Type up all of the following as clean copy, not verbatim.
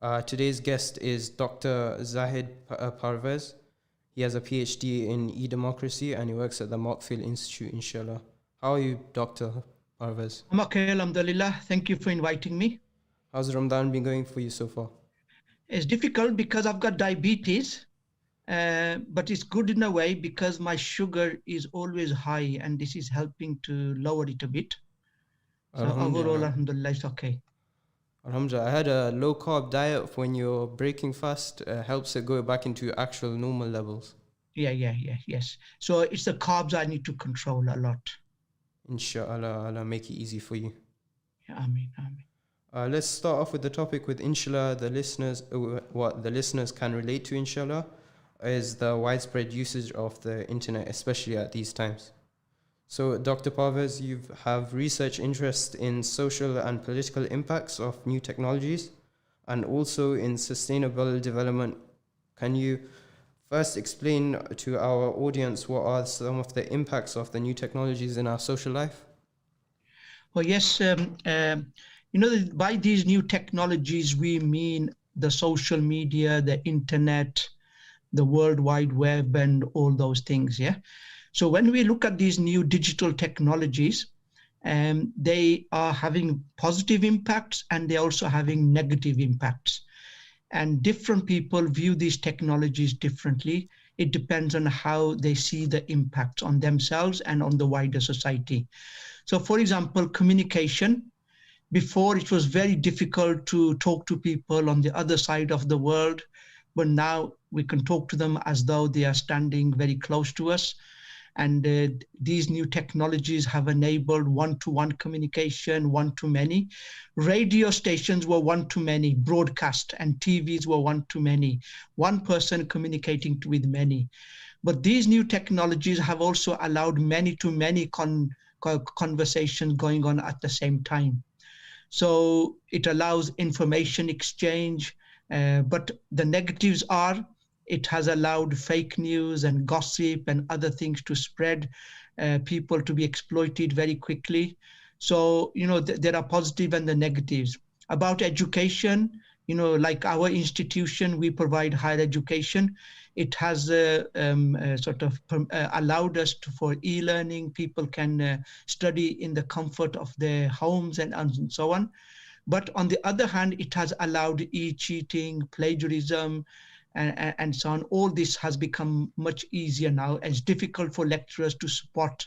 Today's guest is Dr. Zahid Parvez. He has a PhD in Edemocracy and he works at the Mockfield Institute, inshallah. How are you, Dr. Parvez? I'm okay, Alhamdulillah. Thank you for inviting me. How's Ramadan been going for you so far? It's difficult because I've got diabetes, but it's good in a way because my sugar is always high and this is helping to lower it a bit. So overall, Alhamdulillah. Alhamdulillah, it's okay. Alhamdulillah. I had a low carb diet when you're breaking fast, helps it go back into actual normal levels. Yes. So it's the carbs I need to control a lot. Inshallah, Allah make it easy for you. Yeah, Ameen. Let's start off with the topic with inshallah, what the listeners can relate to, inshallah, is the widespread usage of the internet, especially at these times. So, Dr. Parvez, you have research interest in social and political impacts of new technologies and also in sustainable development. Can you first explain to our audience what are some of the impacts of the new technologies in our social life? Well, yes, by these new technologies, we mean the social media, the internet, the World Wide Web, and all those things, yeah? So when we look at these new digital technologies, they are having positive impacts and they're also having negative impacts. And different people view these technologies differently. It depends on how they see the impacts on themselves and on the wider society. So for example, communication. Before it was very difficult to talk to people on the other side of the world, but now we can talk to them as though they are standing very close to us. And these new technologies have enabled one-to-one communication, one-to-many. Radio stations were one-to-many, broadcast, and TVs were one-to-many, one person communicating with many. But these new technologies have also allowed many-to-many conversations going on at the same time. So it allows information exchange, but the negatives are it has allowed fake news and gossip and other things to spread, people to be exploited very quickly. So, there are positive and the negatives. About education, like our institution, we provide higher education. It has allowed us for e-learning. People can study in the comfort of their homes and so on. But on the other hand, it has allowed e-cheating, plagiarism, and so on. All this has become much easier now. It's difficult for lecturers to spot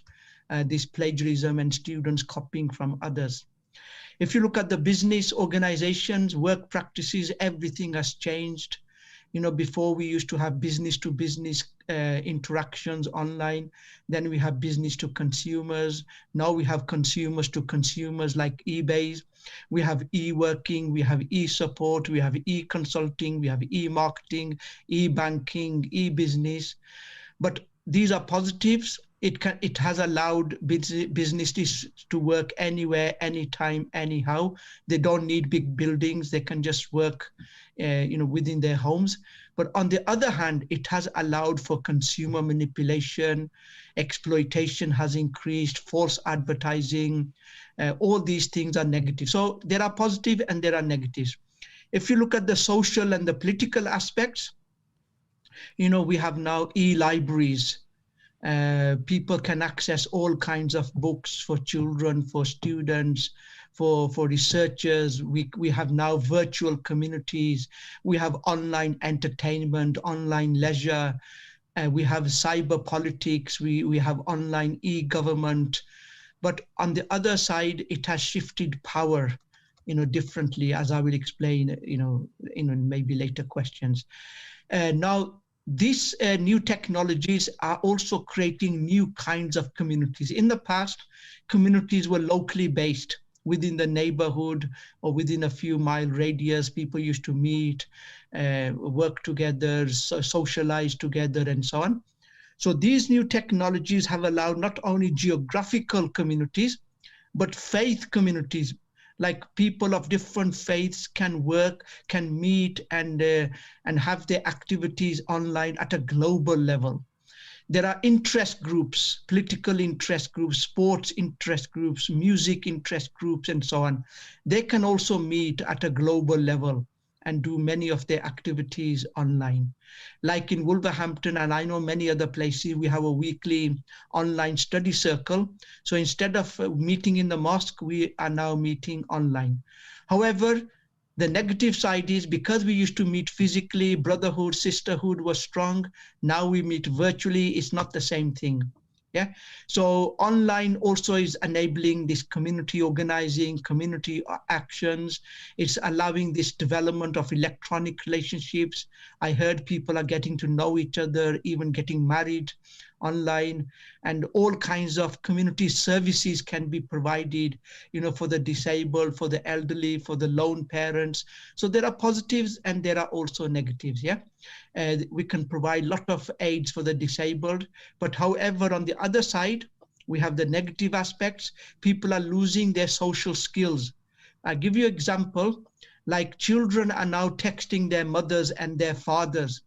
this plagiarism and students copying from others. If you look at the business organizations, work practices, everything has changed. Before we used to have business to business interactions online. Then we have business to consumers. Now we have consumers to consumers like eBay. We have e-working, we have e-support, we have e-consulting, we have e-marketing, e-banking, e-business. But these are positives. It has allowed businesses to work anywhere, anytime, anyhow. They don't need big buildings. They can just work, within their homes. But on the other hand, it has allowed for consumer manipulation, exploitation has increased, false advertising. All these things are negative. So there are positive and there are negatives. If you look at the social and the political aspects, we have now e-libraries. People can access all kinds of books for children, for students, for researchers. We have now virtual communities. We have online entertainment, online leisure. We have cyber politics. We have online e-government. But on the other side, it has shifted power, differently, as I will explain, in maybe later questions. Now, these new technologies are also creating new kinds of communities. In the past, communities were locally based within the neighborhood or within a few mile radius. People used to meet, work together, socialize together, and so on. So these new technologies have allowed not only geographical communities, but faith communities. Like people of different faiths can work, can meet, and have their activities online at a global level. There are interest groups, political interest groups, sports interest groups, music interest groups, and so on. They can also meet at a global level and do many of their activities online. Like in Wolverhampton, and I know many other places, we have a weekly online study circle. So instead of meeting in the mosque, we are now meeting online. However, the negative side is, because we used to meet physically, brotherhood, sisterhood was strong. Now we meet virtually. It's not the same thing. Yeah. So online also is enabling this community organizing, community actions. It's allowing this development of electronic relationships. I heard people are getting to know each other, even getting married online, and all kinds of community services can be provided, for the disabled, for the elderly, for the lone parents. So there are positives and there are also negatives. Yeah. We can provide a lot of aids for the disabled, but however, on the other side, we have the negative aspects. People are losing their social skills. I'll give you an example, like children are now texting their mothers and their fathers.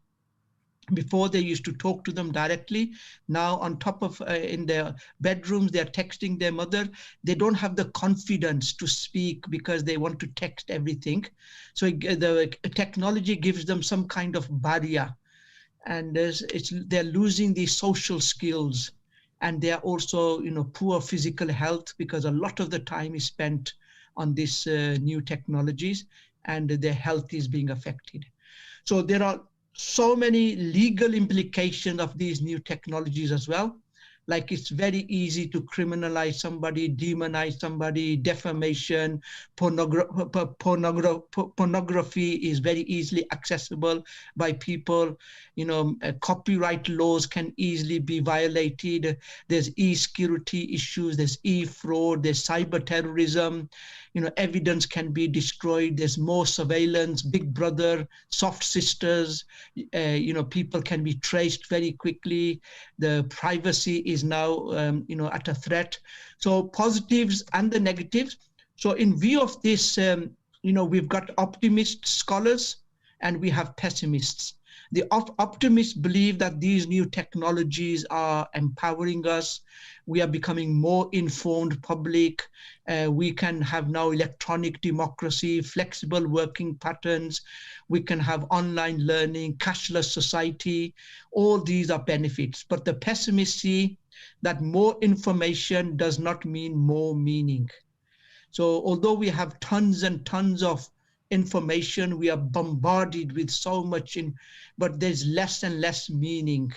Before they used to talk to them directly. Now on top of in their bedrooms, they're texting their mother. They don't have the confidence to speak because they want to text everything. So the technology gives them some kind of barrier, and they're losing these social skills, and they're also poor physical health because a lot of the time is spent on these new technologies, and their health is being affected. So there are so many legal implications of these new technologies as well. Like it's very easy to criminalize somebody, demonize somebody, defamation, pornography is very easily accessible by people. Copyright laws can easily be violated. There's e-security issues, there's e-fraud, there's cyber terrorism. Evidence can be destroyed. There's more surveillance, Big Brother, soft sisters. People can be traced very quickly. The privacy is now, at a threat. So positives and the negatives. So in view of this, we've got optimist scholars and we have pessimists. The optimists believe that these new technologies are empowering us. We are becoming more informed public. We can have now electronic democracy, flexible working patterns. We can have online learning, cashless society. All these are benefits. But the pessimists see that more information does not mean more meaning. So although we have tons and tons of information, we are bombarded with so much, but there's less and less meaning.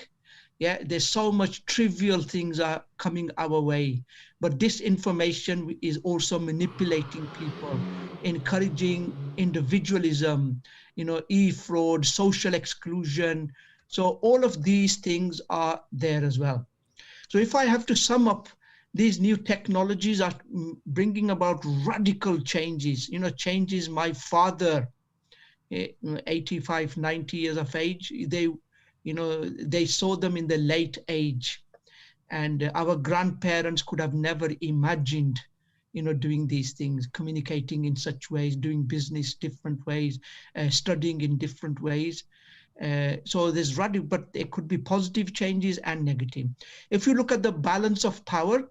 Yeah, there's so much trivial things are coming our way, but this information is also manipulating people, encouraging individualism, e-fraud, social exclusion. So all of these things are there as well. So if I have to sum up, these new technologies are bringing about radical changes. Changes my father, 85, 90 years of age, they saw them in the late age. And our grandparents could have never imagined, doing these things, communicating in such ways, doing business different ways, studying in different ways. So there's radical, but there could be positive changes and negative. If you look at the balance of power,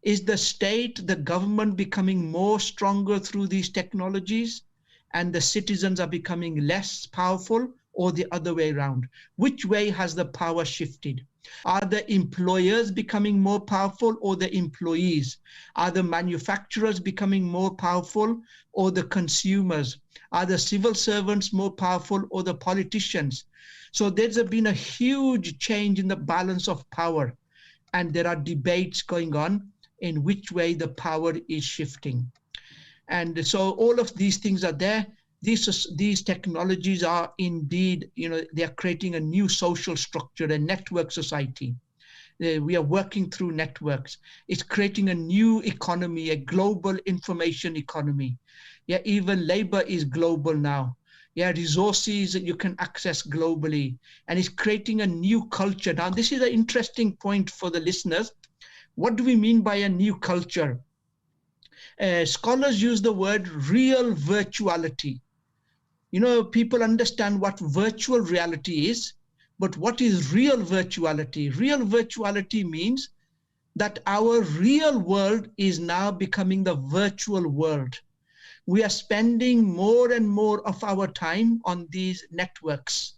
is the state, the government becoming more stronger through these technologies and the citizens are becoming less powerful, or the other way around? Which way has the power shifted? Are the employers becoming more powerful or the employees? Are the manufacturers becoming more powerful or the consumers? Are the civil servants more powerful or the politicians? So there's been a huge change in the balance of power, and there are debates going on in which way the power is shifting. And so all of these things are there. These technologies are indeed, they are creating a new social structure, a network society. We are working through networks. It's creating a new economy, a global information economy. Yeah, even labor is global now. Yeah, resources you can access globally, and it's creating a new culture. Now, this is an interesting point for the listeners. What do we mean by a new culture? Scholars use the word real virtuality. People understand what virtual reality is, but what is real virtuality? Real virtuality means that our real world is now becoming the virtual world. we are spending more and more of our time on these networks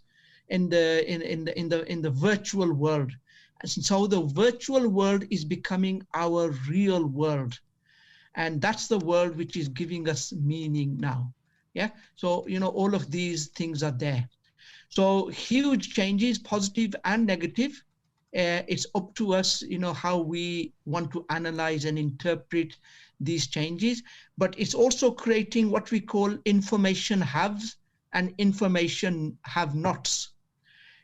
in the virtual world. And so the virtual world is becoming our real world. And that's the world which is giving us meaning now. Yeah. So, all of these things are there. So huge changes, positive and negative. It's up to us, how we want to analyze and interpret these changes. But it's also creating what we call information haves and information have-nots.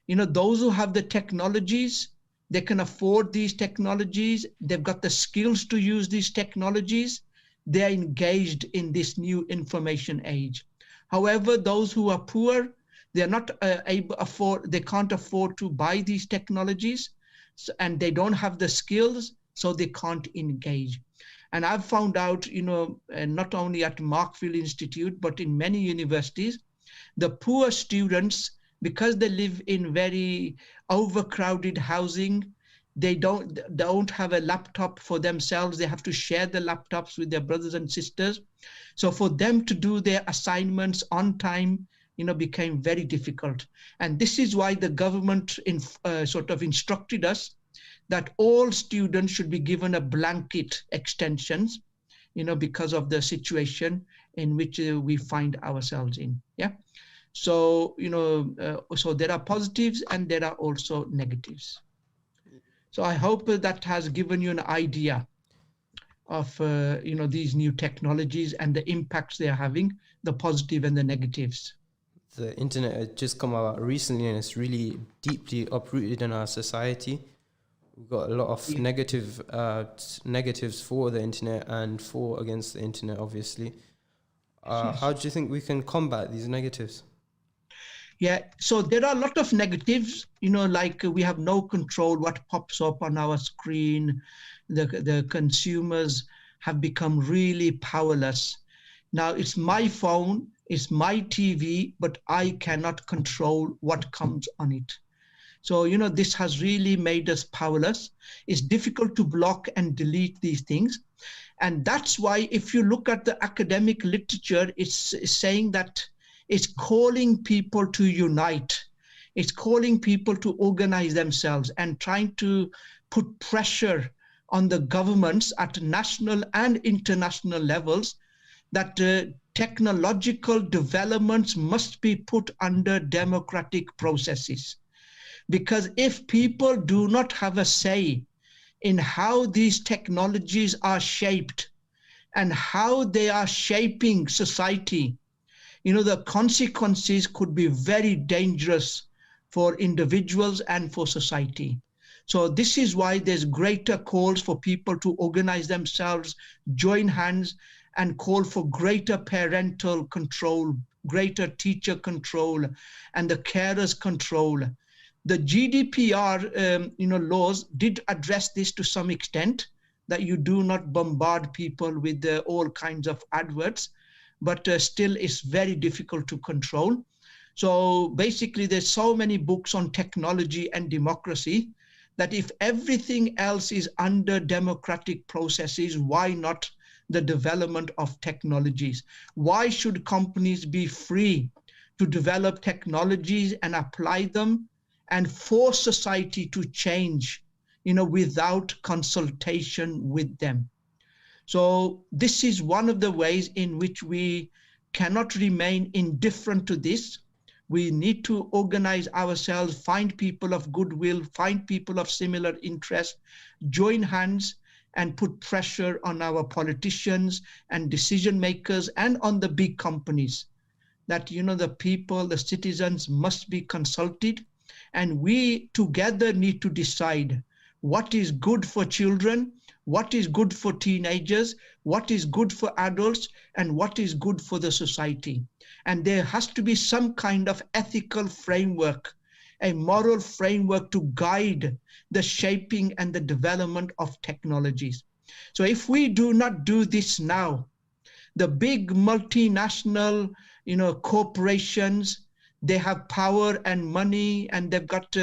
Those who have the technologies, they can afford these technologies. They've got the skills to use these technologies. They're engaged in this new information age. However, those who are poor, they're not they can't afford to buy these technologies, and they don't have the skills, so they can't engage. And I've found out, not only at Markfield Institute, but in many universities, the poor students, because they live in very overcrowded housing, they don't have a laptop for themselves. They have to share the laptops with their brothers and sisters. So for them to do their assignments on time, became very difficult. And this is why the government sort of instructed us that all students should be given a blanket extensions, because of the situation in which we find ourselves in. Yeah. So, so there are positives and there are also negatives. So I hope that has given you an idea of, these new technologies and the impacts they are having, the positive and the negatives. The internet has just come out recently and it's really deeply uprooted in our society. We've got a lot of negatives for the internet and against the internet, obviously. Yes. How do you think we can combat these negatives? Yeah, so there are a lot of negatives, like we have no control what pops up on our screen. The consumers have become really powerless. Now it's my phone, it's my TV, but I cannot control what comes on it. So, this has really made us powerless. It's difficult to block and delete these things. And that's why if you look at the academic literature, it's saying that it's calling people to unite. It's calling people to organize themselves and trying to put pressure on the governments at national and international levels that technological developments must be put under democratic processes. Because if people do not have a say in how these technologies are shaped and how they are shaping society, the consequences could be very dangerous for individuals and for society. So this is why there's greater calls for people to organize themselves, join hands, and call for greater parental control, greater teacher control, and the carers control. The GDPR laws did address this to some extent, that you do not bombard people with all kinds of adverts, but still it's very difficult to control. So basically there's so many books on technology and democracy that if everything else is under democratic processes, why not the development of technologies? Why should companies be free to develop technologies and apply them and force society to change, without consultation with them? So this is one of the ways in which we cannot remain indifferent to this. We need to organize ourselves, find people of goodwill, find people of similar interest, join hands and put pressure on our politicians and decision makers and on the big companies that, the people, the citizens must be consulted, and we together need to decide what is good for children, what is good for teenagers, what is good for adults, and what is good for the society. And there has to be some kind of ethical framework, a moral framework to guide the shaping and the development of technologies. So if we do not do this now, the big multinational, corporations, they have power and money, and they've got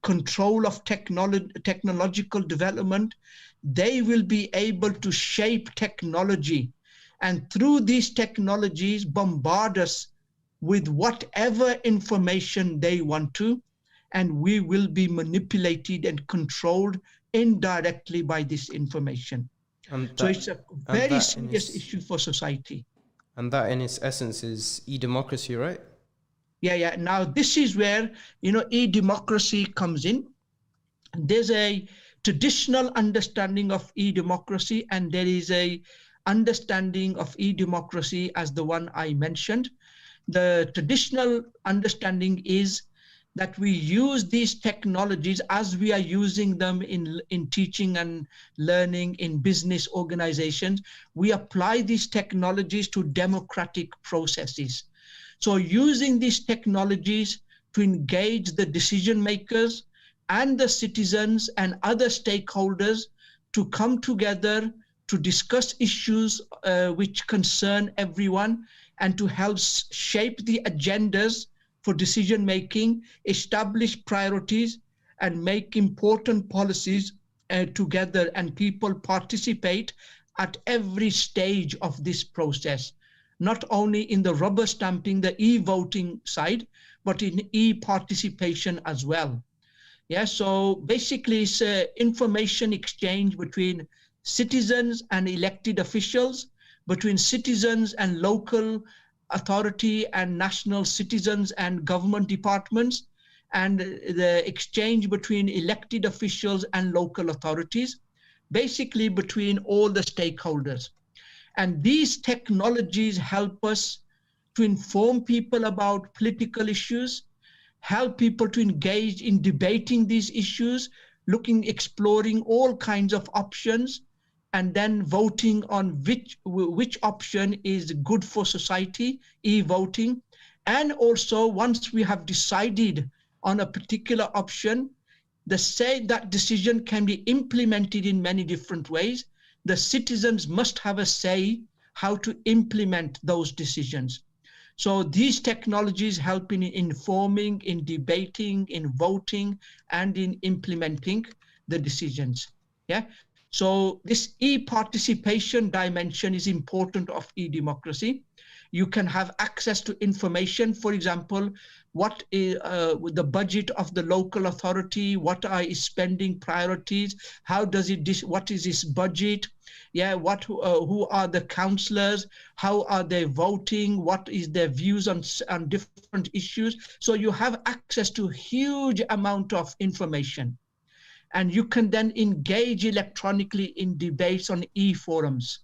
control of technological development. They will be able to shape technology and through these technologies bombard us with whatever information they want to, and we will be manipulated and controlled indirectly by this information. And So that it's a and very that in serious its issue for society. and that in its essence is e-democracy, right? Yeah. Now this is where, e-democracy comes in. There's a traditional understanding of e-democracy, and there is a understanding of e-democracy as the one I mentioned. The traditional understanding is that we use these technologies as we are using them in teaching and learning in business organizations. We apply these technologies to democratic processes. So using these technologies to engage the decision makers and the citizens and other stakeholders to come together to discuss issues which concern everyone, and to help shape the agendas for decision making, establish priorities, and make important policies together. And people participate at every stage of this process, not only in the rubber stamping, the e-voting side, but in e-participation as well. Yeah, so basically it's information exchange between citizens and elected officials, between citizens and local authority and national citizens and government departments, and the exchange between elected officials and local authorities, basically between all the stakeholders. And these technologies help us to inform people about political issues, help people to engage in debating these issues, exploring all kinds of options, and then voting on which option is good for society, e-voting. And also, once we have decided on a particular option, that decision can be implemented in many different ways. The citizens must have a say how to implement those decisions. So these technologies help in informing, in debating, in voting, and in implementing the decisions. Yeah. So this e-participation dimension is important of e-democracy. You can have access to information. For example, what is the budget of the local authority? What are its spending priorities? How does it? What is its budget? Yeah, who are the councillors? How are they voting? What is their views on different issues? So you have access to huge amount of information, and you can then engage electronically in debates on e-forums,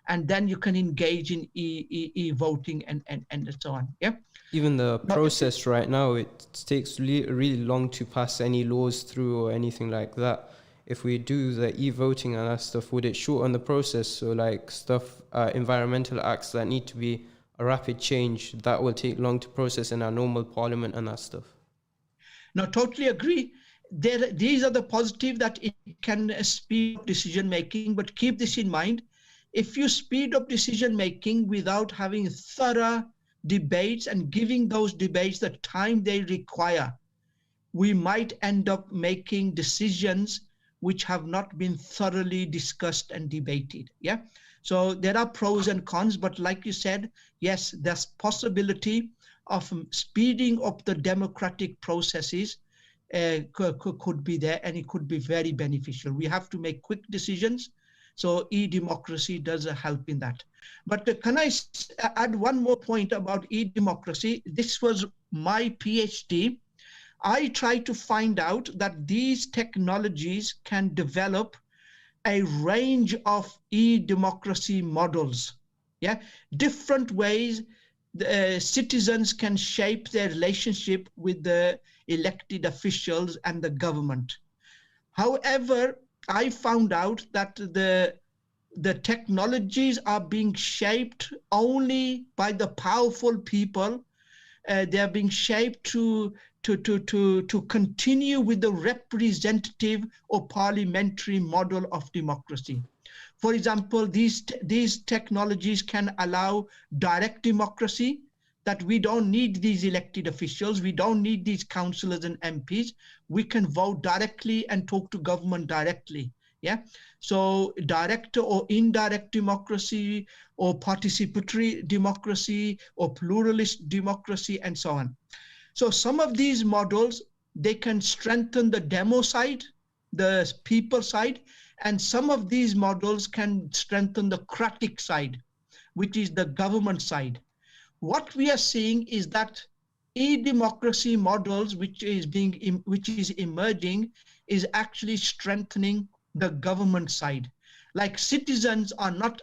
and then you can engage in e-voting and so on. Yeah. Even the process right now, it takes really long to pass any laws through or anything like that. If we do the e-voting and that stuff, would it shorten the process? So like environmental acts that need to be a rapid change, that will take long to process in our normal parliament and that stuff. No, totally agree. These are the positive, that it can speed up decision making, but keep this in mind. If you speed up decision making without having thorough debates and giving those debates the time they require, we might end up making decisions which have not been thoroughly discussed and debated. Yeah. So there are pros and cons, but like you said, yes, there's possibility of speeding up the democratic processes could be there, and it could be very beneficial. We have to make quick decisions. So e-democracy does help in that. But can I add one more point about e-democracy? This was my PhD. I tried to find out that these technologies can develop a range of e-democracy models. Yeah, different ways citizens can shape their relationship with the elected officials and the government. However, I found out that the technologies are being shaped only by the powerful people. They are being shaped to continue with the representative or parliamentary model of democracy. For example, these technologies can allow direct democracy, that we don't need these elected officials, we don't need these councillors and MPs. We can vote directly and talk to government directly. Yeah. So direct or indirect democracy, or participatory democracy, or pluralist democracy, and so on. So some of these models, they can strengthen the demo side, the people side, and some of these models can strengthen the cratic side, which is the government side. What we are seeing is that e-democracy models, which is emerging, is actually strengthening the government side. Like citizens are not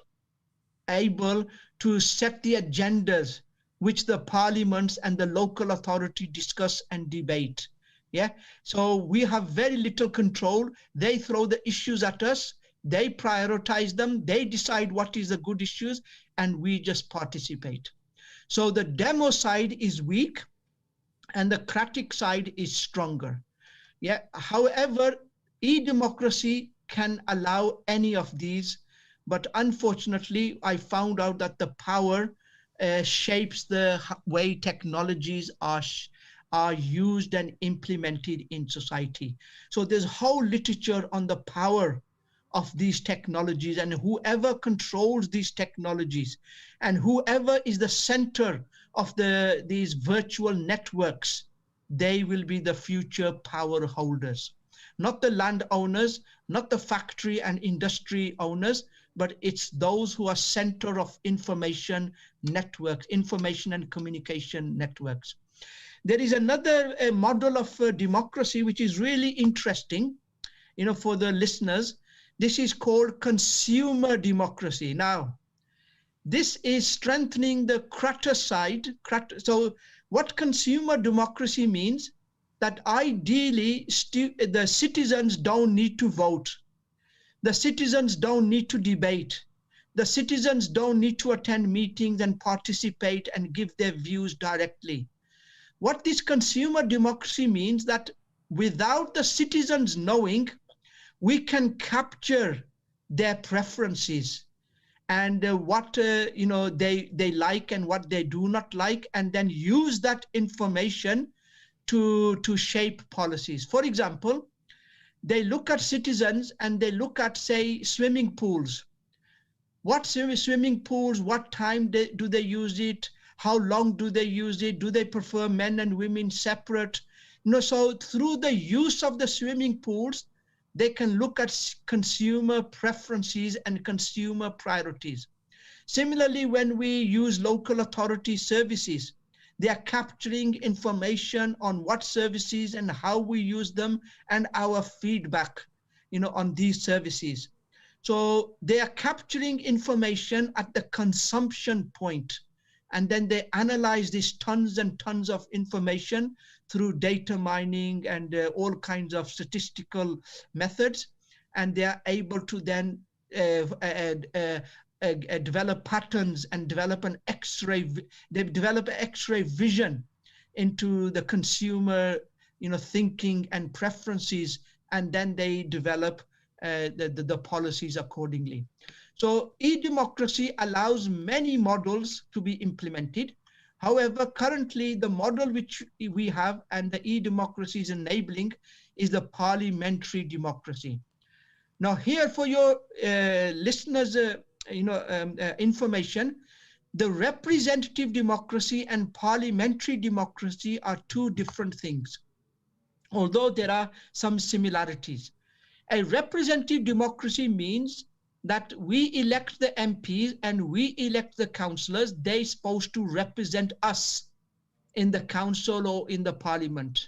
able to set the agendas which the parliaments and the local authority discuss and debate. Yeah. So we have very little control. They throw the issues at us, they prioritize them, they decide what is the good issues, and we just participate. So the demo side is weak and the cratic side is stronger. Yeah. However, e-democracy can allow any of these, but unfortunately, I found out that the power shapes the way technologies are used and implemented in society. So there's whole literature on the power of these technologies, and whoever controls these technologies and whoever is the center of these virtual networks, they will be the future power holders, not the landowners, not the factory and industry owners, but it's those who are center of information networks, information and communication networks. There is another model of democracy which is really interesting, for the listeners. This is called consumer democracy. Now, this is strengthening the crater side. So what consumer democracy means, that ideally the citizens don't need to vote. The citizens don't need to debate. The citizens don't need to attend meetings and participate and give their views directly. What this consumer democracy means, that without the citizens knowing, we can capture their preferences and what they like and what they do not like, and then use that information to shape policies. For example, they look at citizens and they look at, say, swimming pools. What swimming pools, what time do they use it? How long do they use it? Do they prefer men and women separate? So through the use of the swimming pools, they can look at consumer preferences and consumer priorities. Similarly, when we use local authority services, they are capturing information on what services and how we use them and our feedback, on these services. So they are capturing information at the consumption point, and then they analyze these tons and tons of information through data mining and all kinds of statistical methods, and they are able to then develop patterns and develop an X-ray. They develop an X-ray vision into the consumer, thinking and preferences, and then they develop the policies accordingly. So e-democracy allows many models to be implemented. However, currently the model which we have and the e-democracy is enabling is the parliamentary democracy. Now here, for your listeners, information, the representative democracy and parliamentary democracy are two different things, although there are some similarities. A representative democracy means that we elect the MPs and we elect the councillors. They're supposed to represent us in the council or in the parliament.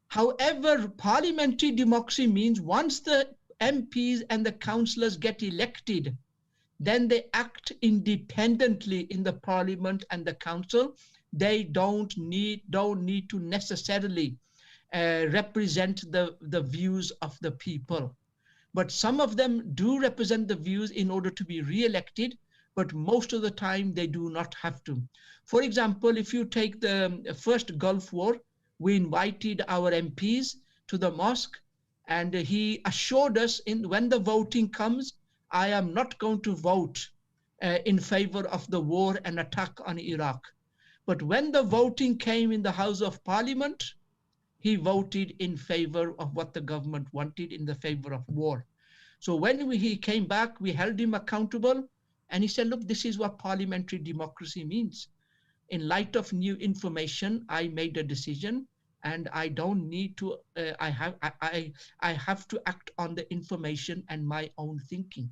However, parliamentary democracy means once the MPs and the councillors get elected, then they act independently in the parliament and the council. They don't need to necessarily represent the views of the people. But some of them do represent the views in order to be re-elected, but most of the time they do not have to. For example, if you take the first Gulf War, we invited our MPs to the mosque, and he assured us, when the voting comes, I am not going to vote in favor of the war and attack on Iraq. But when the voting came in the House of Parliament, he voted in favor of what the government wanted, in the favor of war. So when he came back, we held him accountable, and he said, look, this is what parliamentary democracy means. In light of new information, I made a decision, and I don't need to, I have to act on the information and my own thinking.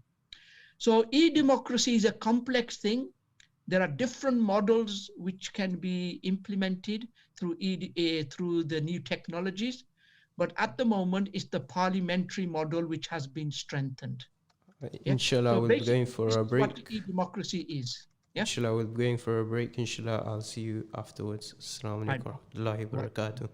So e-democracy is a complex thing. There are different models which can be implemented through through the new technologies, but at the moment it's the parliamentary model which has been strengthened. Yeah. Inshallah, So we'll be going basically, for this a is what break. e-democracy is. Yeah. Inshallah, we'll be going for a break. Inshallah, I'll see you afterwards. Assalamu Right. alaikum wa rahmatullahi wa Right. barakatuh.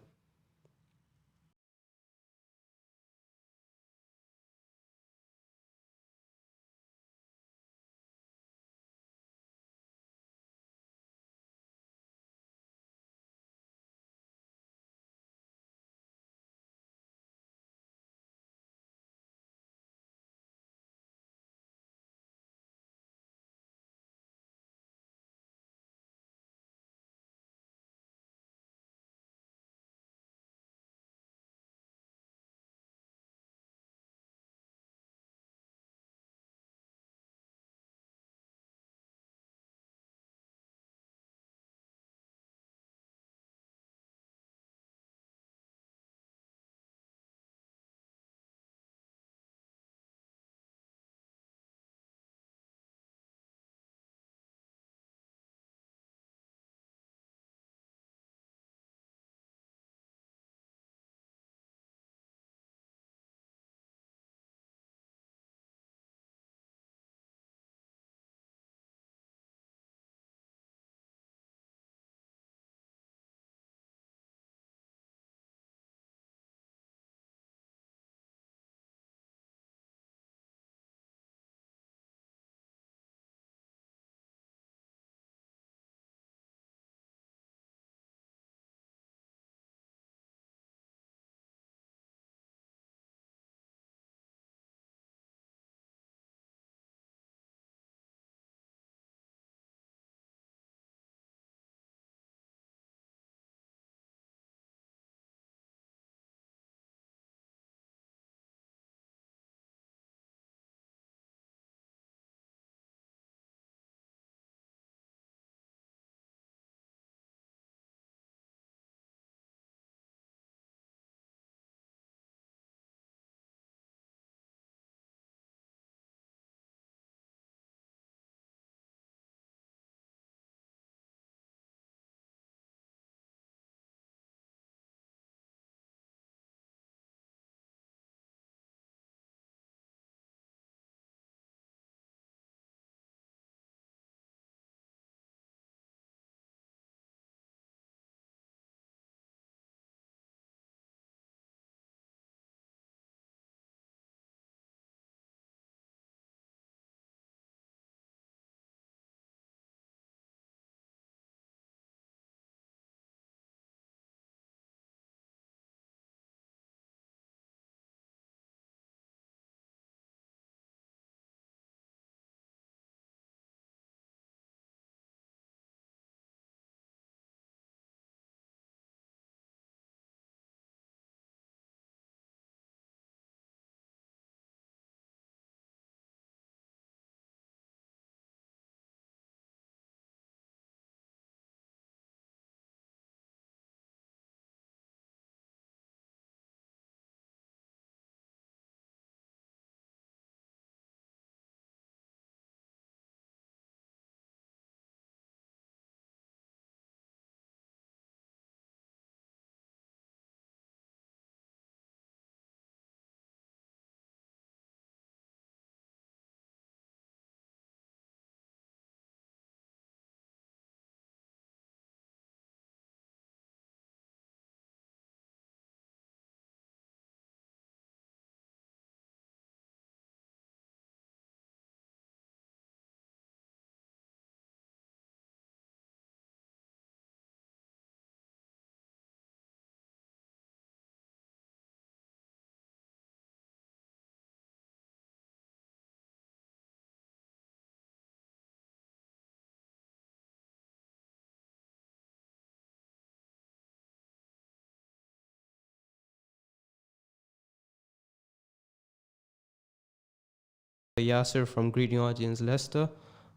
Yasir from Greeting Audience Leicester.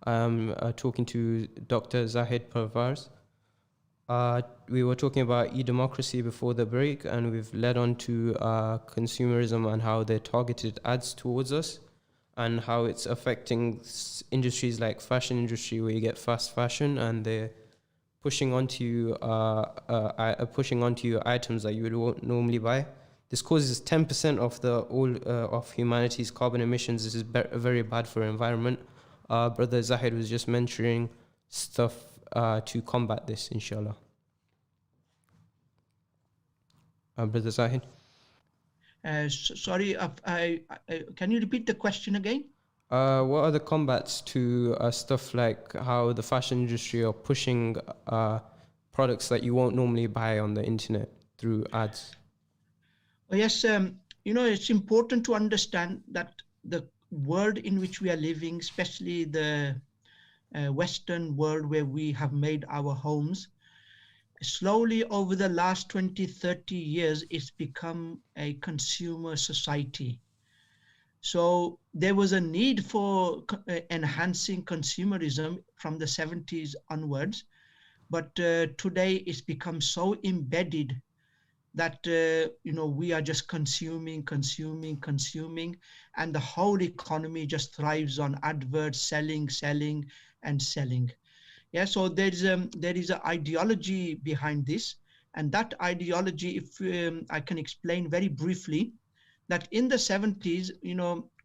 I'm talking to Dr. Zahid Parvez. We were talking about Edemocracy before the break, and we've led on to consumerism and how they targeted ads towards us, and how it's affecting industries like fashion industry, where you get fast fashion, and they're pushing onto you items that you would normally buy. This causes 10% of the of humanity's carbon emissions. This is very bad for the environment. Brother Zahid was just mentioning stuff to combat this, inshallah. Brother Zahid? Sorry, can you repeat the question again? What are the combats to stuff like how the fashion industry are pushing products that you won't normally buy on the internet through ads? Yes, it's important to understand that the world in which we are living, especially the Western world where we have made our homes, slowly over the last 20, 30 years, it's become a consumer society. So there was a need for enhancing consumerism from the 70s onwards, but today it's become so embedded that we are just consuming, and the whole economy just thrives on adverts, selling, and selling. Yeah, so there is an ideology behind this, and that ideology, if I can explain very briefly, that in the 70s,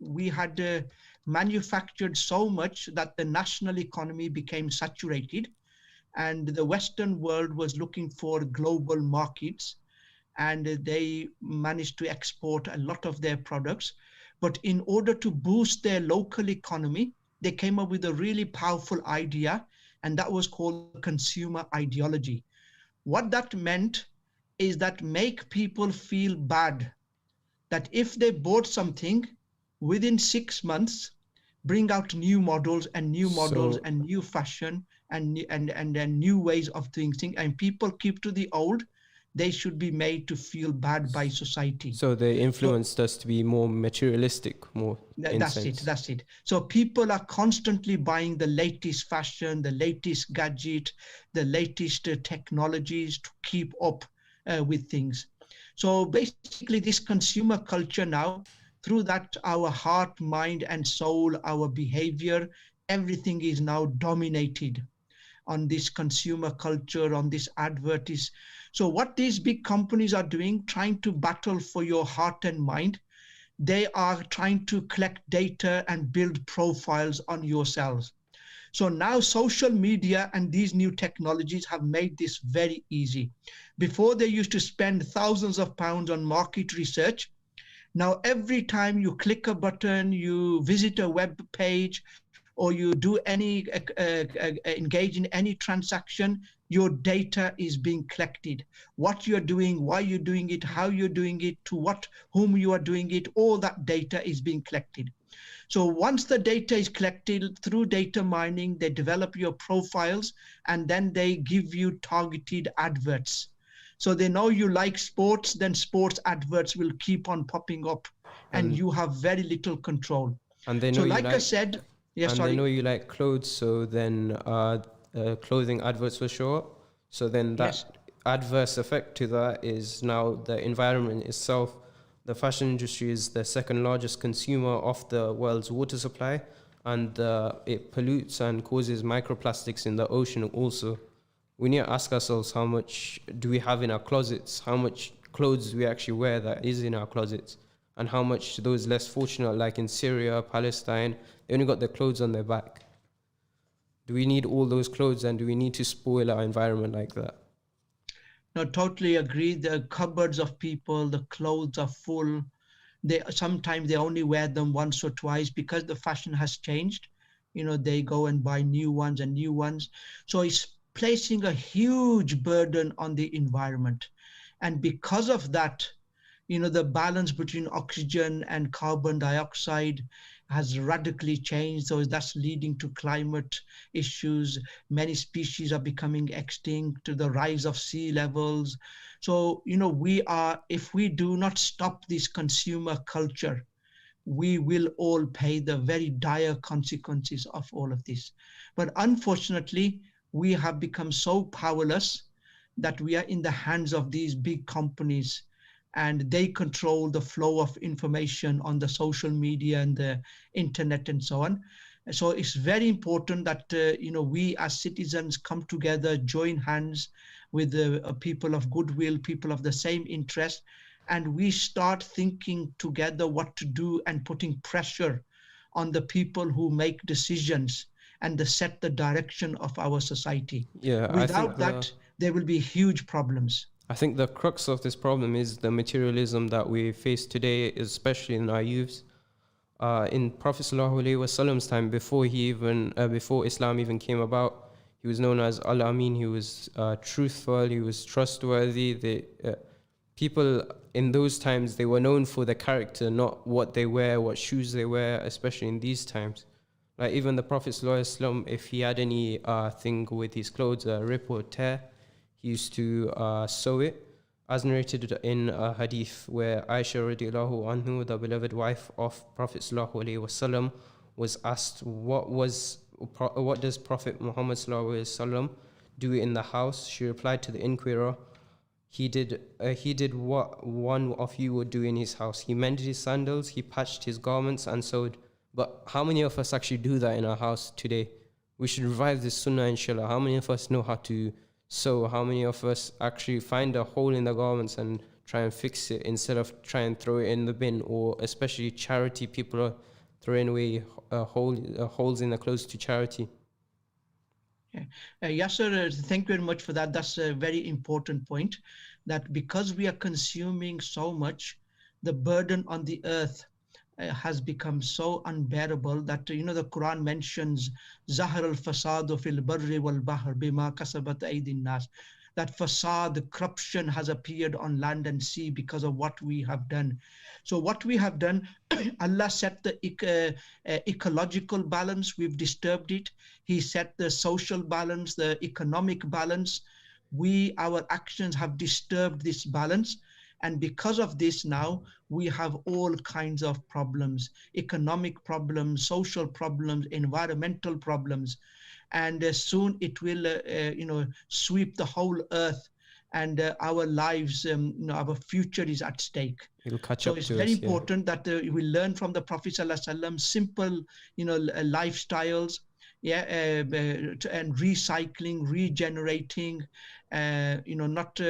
we had manufactured so much that the national economy became saturated, and the Western world was looking for global markets, and they managed to export a lot of their products. But in order to boost their local economy, they came up with a really powerful idea, and that was called consumer ideology. What that meant is that make people feel bad, that if they bought something, within 6 months, bring out new models and new fashion and new ways of doing things, and people keep to the old. They should be made to feel bad by society. So they influenced us to be more materialistic, more. That's it. So people are constantly buying the latest fashion, the latest gadget, the latest technologies to keep up with things. So basically this consumer culture now, through that our heart, mind and soul, our behavior, everything is now dominated on this consumer culture, on this advertise. So what these big companies are doing, trying to battle for your heart and mind, they are trying to collect data and build profiles on yourselves. So now social media and these new technologies have made this very easy. Before they used to spend thousands of pounds on market research. Now every time you click a button, you visit a web page, or you do any engage in any transaction, your data is being collected. What you're doing, why you're doing it, how you're doing it, to whom you are doing it, all that data is being collected. So once the data is collected through data mining, they develop your profiles, and then they give you targeted adverts. So they know you like sports, then sports adverts will keep on popping up, and you have very little control. And they know I said, they know you like clothes, so then clothing adverts will show up. So then that adverse effect to that is now the environment itself. The fashion industry is the second largest consumer of the world's water supply, and it pollutes and causes microplastics in the ocean also. We need to ask ourselves, how much do we have in our closets? How much clothes we actually wear that is in our closets? And how much those less fortunate, like in Syria, Palestine, they only got their clothes on their back. Do we need all those clothes, and do we need to spoil our environment like that? No, totally agree. The cupboards of people, the clothes are full. Sometimes they only wear them once or twice because the fashion has changed. They go and buy new ones and new ones. So it's placing a huge burden on the environment. And because of that, the balance between oxygen and carbon dioxide has radically changed. So that's leading to climate issues. Many species are becoming extinct, to the rise of sea levels. So, if we do not stop this consumer culture, we will all pay the very dire consequences of all of this. But unfortunately, we have become so powerless that we are in the hands of these big companies, and they control the flow of information on the social media and the internet and so on. So it's very important that we as citizens come together, join hands with the people of goodwill, people of the same interest, and we start thinking together what to do and putting pressure on the people who make decisions and set the direction of our society. Yeah, Without that, there will be huge problems. I think the crux of this problem is the materialism that we face today, especially in our youths. In Prophet Sallallahu Alaihi Wasallam's time, before Islam even came about, he was known as Al-Amin. He was truthful. He was trustworthy. People in those times, they were known for their character, not what they wear, what shoes they wear, especially in these times. Like even the Prophet Sallallahu Alaihi Wasallam, if he had any thing with his clothes, a rip or tear, he used to sew it. As narrated in a hadith where Aisha radiallahu anhu, the beloved wife of Prophet sallallahu alaihi wasallam, was asked what does Prophet Muhammad sallallahu alaihi wasallam do in the house. She replied to the inquirer, he did what one of you would do in his house. He mended his sandals, he patched his garments and sewed. But how many of us actually do that in our house today? We should revive this sunnah, inshallah. How many of us know how to sew? How many of us actually find a hole in the garments and try and fix it instead of try and throw it in the bin? Or especially charity, people are throwing away holes in the clothes to charity. Yasir, thank you very much for that. That's a very important point, that because we are consuming so much, the burden on the earth has become so unbearable that the Quran mentions Zahar al-fasadu fil barri wal bahr bima kasabat aydin nas, that fasad, corruption has appeared on land and sea because of what we have done. So what we have done, Allah set the ecological balance, we've disturbed it. He set the social balance, the economic balance. Our actions have disturbed this balance. And because of this now, we have all kinds of problems, economic problems, social problems, environmental problems. And soon it will, sweep the whole earth, and our lives, our future is at stake. It'll catch so up it's to very us, important that we learn from the Prophet ﷺ simple, lifestyles, and recycling, regenerating, not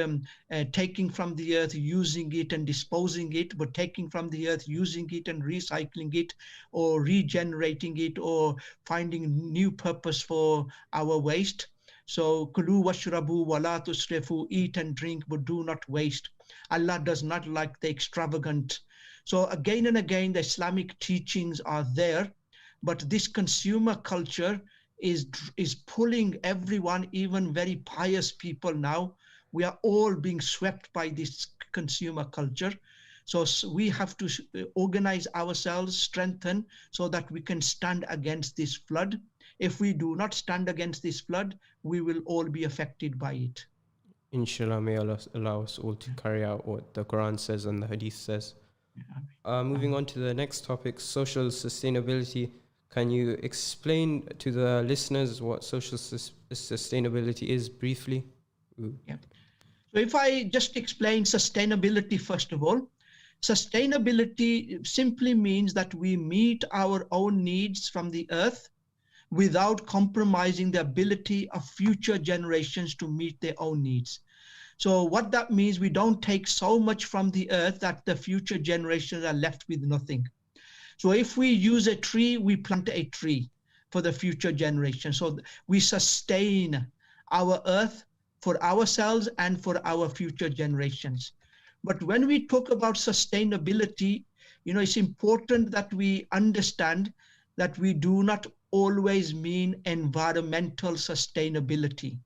taking from the earth, using it and disposing it, but taking from the earth, using it and recycling it, or regenerating it, or finding new purpose for our waste. So kulu washrabu wala tusrifu, eat and drink, but do not waste. Allah does not like the extravagant. So again and again, the Islamic teachings are there, but this consumer culture is pulling everyone, even very pious people now. We are all being swept by this consumer culture. So we have to organize ourselves, strengthen, so that we can stand against this flood. If we do not stand against this flood, we will all be affected by it. Inshallah, may Allah allow us all to carry out what the Quran says and the Hadith says. Moving on to the next topic, social sustainability. Can you explain to the listeners what social sustainability is briefly? Yeah. So if I just explain sustainability, first of all, sustainability simply means that we meet our own needs from the earth without compromising the ability of future generations to meet their own needs. So what that means, we don't take so much from the earth that the future generations are left with nothing. So if we use a tree, we plant a tree for the future generation. So we sustain our earth for ourselves and for our future generations. But when we talk about sustainability, it's important that we understand that we do not always mean environmental sustainability.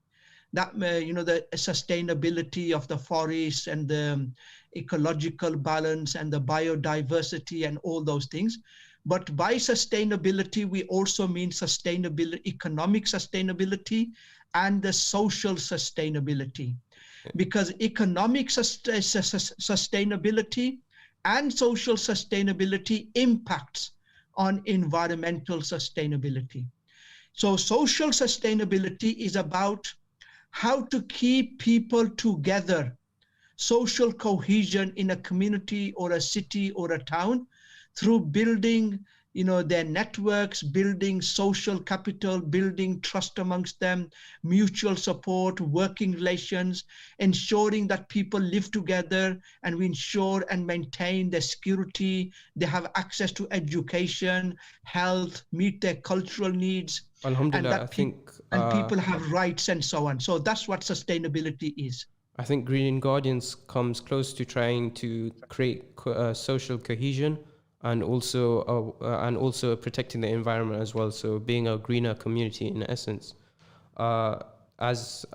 That, the sustainability of the forests and the ecological balance and the biodiversity and all those things. But by sustainability, we also mean sustainability, economic sustainability and the social sustainability. Because economic sustainability and social sustainability impacts on environmental sustainability. So social sustainability is about how to keep people together, social cohesion in a community or a city or a town through building, their networks, building social capital, building trust amongst them, mutual support, working relations, ensuring that people live together, and we ensure and maintain their security, they have access to education, health, meet their cultural needs, and Alhamdulillah, that people have rights and so on. So that's what sustainability is. I think Green Guardians comes close to trying to create social cohesion and also protecting the environment as well. So being a greener community in essence. Uh, as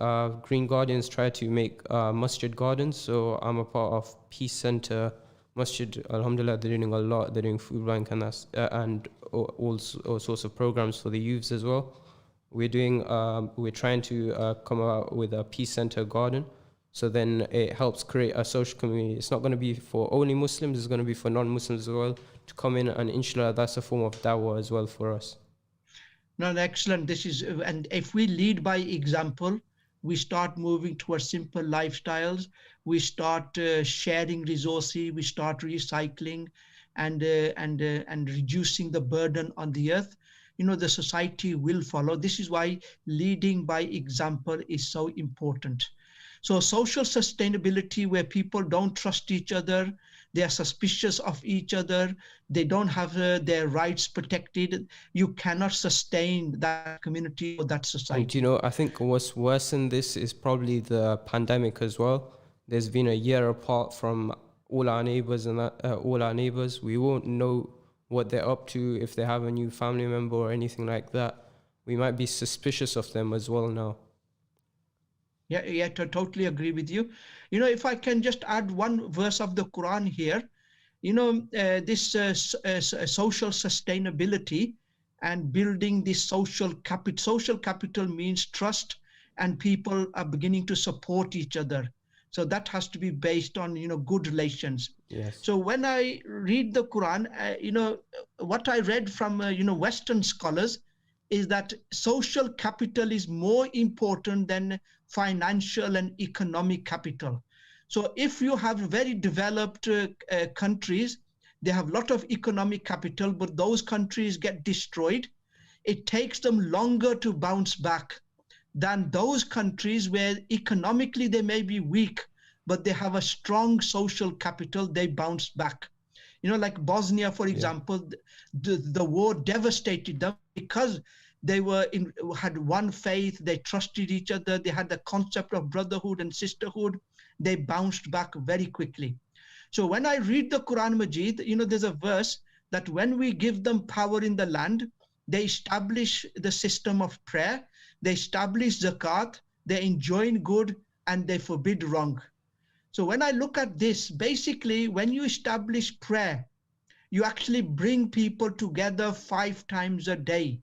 Green Guardians try to make masjid gardens, so I'm a part of Peace Center Masjid. Alhamdulillah, they're doing a lot. They're doing food bank and all sorts of programs for the youths as well. We're trying to come out with a Peace Center garden. So then it helps create a social community. It's not going to be for only Muslims, it's going to be for non-Muslims as well to come in, and inshallah, that's a form of dawah as well for us. No, excellent. And if we lead by example, we start moving towards simple lifestyles, we start sharing resources, we start recycling and reducing the burden on the earth, the society will follow. This is why leading by example is so important. So social sustainability, where people don't trust each other, they are suspicious of each other, they don't have their rights protected, you cannot sustain that community or that society. And I think what's worse than this is probably the pandemic as well. There's been a year apart from all our neighbors all our neighbors. We won't know what they're up to, if they have a new family member or anything like that. We might be suspicious of them as well now. Yeah, totally agree with you. If I can just add one verse of the Quran here, this social sustainability and building this social capital. Social capital means trust, and people are beginning to support each other. So that has to be based on, good relations. Yes. So when I read the Quran, what I read from, Western scholars is that social capital is more important than financial and economic capital. So if you have very developed countries, they have a lot of economic capital, but those countries get destroyed. It takes them longer to bounce back than those countries where economically they may be weak, but they have a strong social capital, they bounce back. Like Bosnia, for example, the war devastated them because they had one faith, they trusted each other, they had the concept of brotherhood and sisterhood, they bounced back very quickly. So when I read the Quran Majid, there's a verse that when we give them power in the land, they establish the system of prayer, they establish zakat, they enjoin good, and they forbid wrong. So when I look at this, basically, when you establish prayer, you actually bring people together 5 times a day.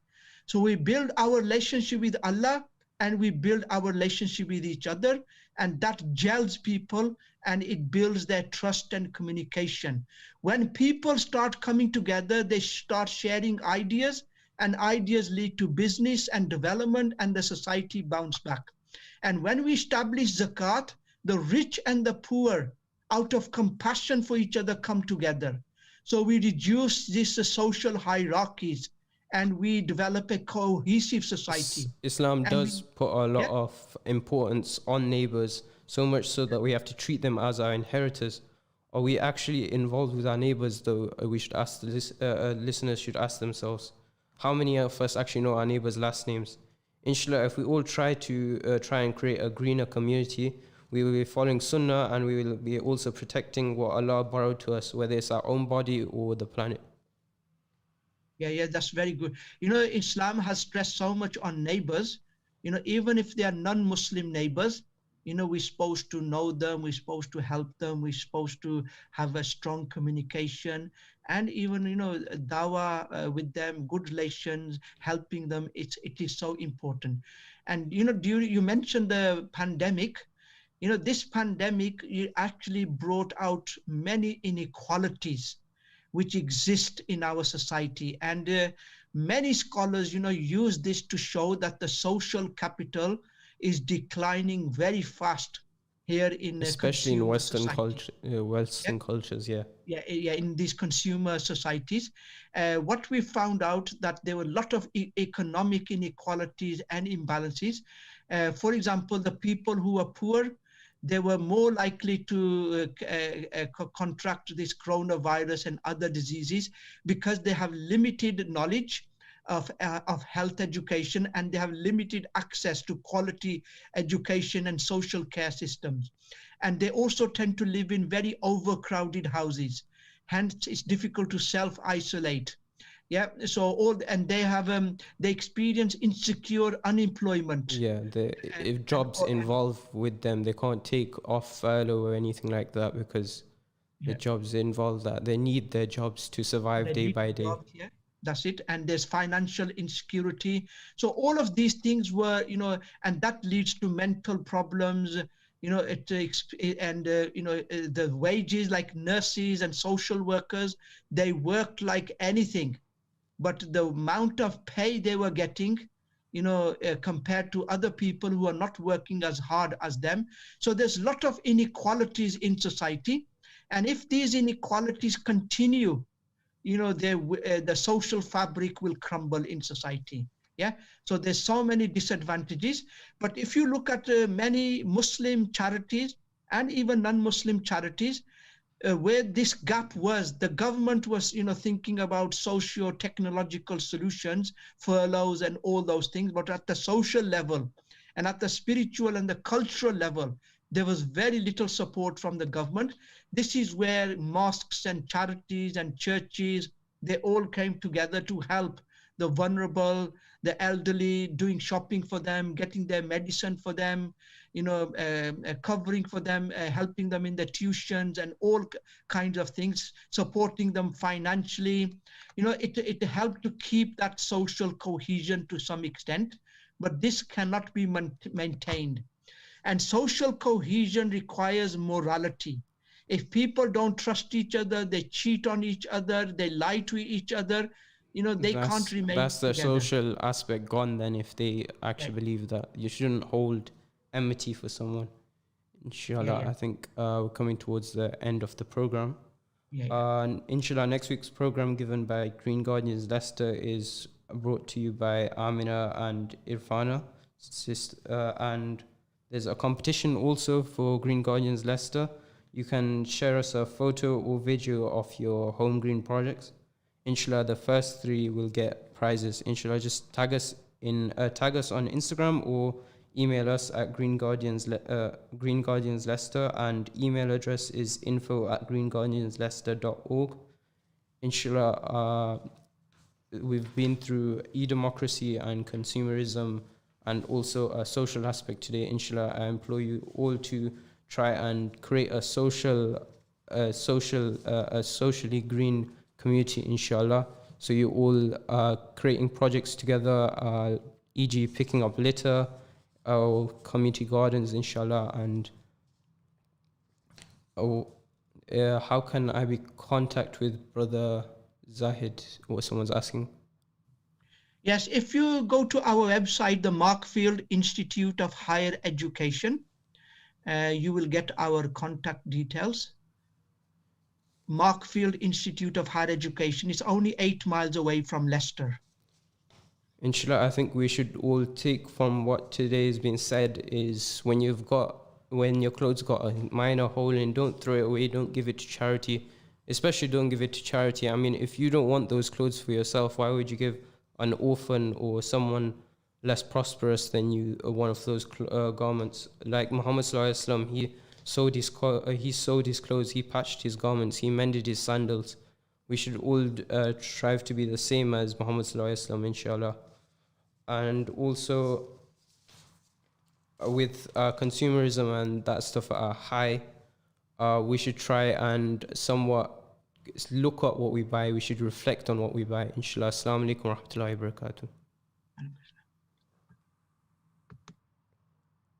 So we build our relationship with Allah and we build our relationship with each other, and that gels people and it builds their trust and communication. When people start coming together, they start sharing ideas, and ideas lead to business and development, and the society bounce back. And when we establish zakat, the rich and the poor, out of compassion for each other, come together. So we reduce these social hierarchies and we develop a cohesive society. Islam does put a lot of importance on neighbors, so much so that we have to treat them as our inheritors. Are we actually involved with our neighbors, though? We should ask listeners should ask themselves, how many of us actually know our neighbors' last names? Inshallah, if we all try and create a greener community, we will be following Sunnah, and we will be also protecting what Allah borrowed to us, whether it's our own body or the planet. Yeah, that's very good. Islam has stressed so much on neighbors. Even if they are non-Muslim neighbors, we're supposed to know them, we're supposed to help them, we're supposed to have a strong communication, and even, dawah with them, good relations, helping them. It is so important. And, you mentioned the pandemic. This pandemic actually brought out many inequalities which exist in our society. And many scholars, use this to show that the social capital is declining very fast here in a Especially in consumer society. Western cultures, yeah. Yeah, in these consumer societies. What we found out that there were a lot of economic inequalities and imbalances. For example, the people who are poor, they were more likely to contract this coronavirus and other diseases because they have limited knowledge of health education, and they have limited access to quality education and social care systems. And they also tend to live in very overcrowded houses. Hence, it's difficult to self-isolate. Yeah, so and they experience insecure unemployment. Yeah, if jobs involve with them, they can't take off furlough or anything like that because the jobs involve that. They need their jobs to survive day by day. Yeah, that's it. And there's financial insecurity. So all of these things were, and that leads to mental problems. The wages, like nurses and social workers, they worked like anything, but the amount of pay they were getting, compared to other people who are not working as hard as them. So there's a lot of inequalities in society. And if these inequalities continue, the social fabric will crumble in society. Yeah, so there's so many disadvantages. But if you look at many Muslim charities and even non-Muslim charities, where this gap was, the government was, thinking about socio-technological solutions, furloughs and all those things. But at the social level and at the spiritual and the cultural level, there was very little support from the government. This is where mosques and charities and churches, they all came together to help the vulnerable, the elderly, doing shopping for them, getting their medicine for them, covering for them, helping them in their tuitions and all kinds of things, supporting them financially. It helped to keep that social cohesion to some extent, but this cannot be maintained. And social cohesion requires morality. If people don't trust each other, they cheat on each other, they lie to each other, they can't remain That's the together. social aspect gone then, if they actually believe that. You shouldn't hold enmity for someone. Inshallah, I think we're coming towards the end of the program. Inshallah, next week's program given by Green Guardians Leicester is brought to you by Amina and Irfana. And there's a competition also for Green Guardians Leicester. You can share us a photo or video of your home green projects. Inshallah, the first 3 will get prizes. Inshallah, just tag us on Instagram or email us at Green Guardians Leicester, and email address is info@greenguardiansleicester.org. Inshallah, we've been through Edemocracy and consumerism and also a social aspect today. Inshallah, I implore you all to try and create a socially green community, inshallah. So you all are creating projects together, e.g. picking up litter, community gardens, inshallah. And how can I be in contact with Brother Zahid? What someone's asking. Yes, if you go to our website, the Markfield Institute of Higher Education, you will get our contact details. Markfield Institute of Higher Education is only 8 miles away from Leicester. Inshallah, I think we should all take from what today has been said is when your clothes got a minor hole in, don't throw it away, don't give it to charity. Especially don't give it to charity. I mean, if you don't want those clothes for yourself, why would you give an orphan or someone less prosperous than you one of those garments? Like Muhammad Sallallahu Alaihi Wasallam, he sewed his clothes, he patched his garments, he mended his sandals. We should all strive to be the same as Muhammad Sallallahu Alaihi Wasallam, inshallah. And also with consumerism and that stuff at a high, we should try and somewhat look at what we buy. We should reflect on what we buy. Inshallah. Assalamu alaikum wa rahmatullahi wa barakatuh.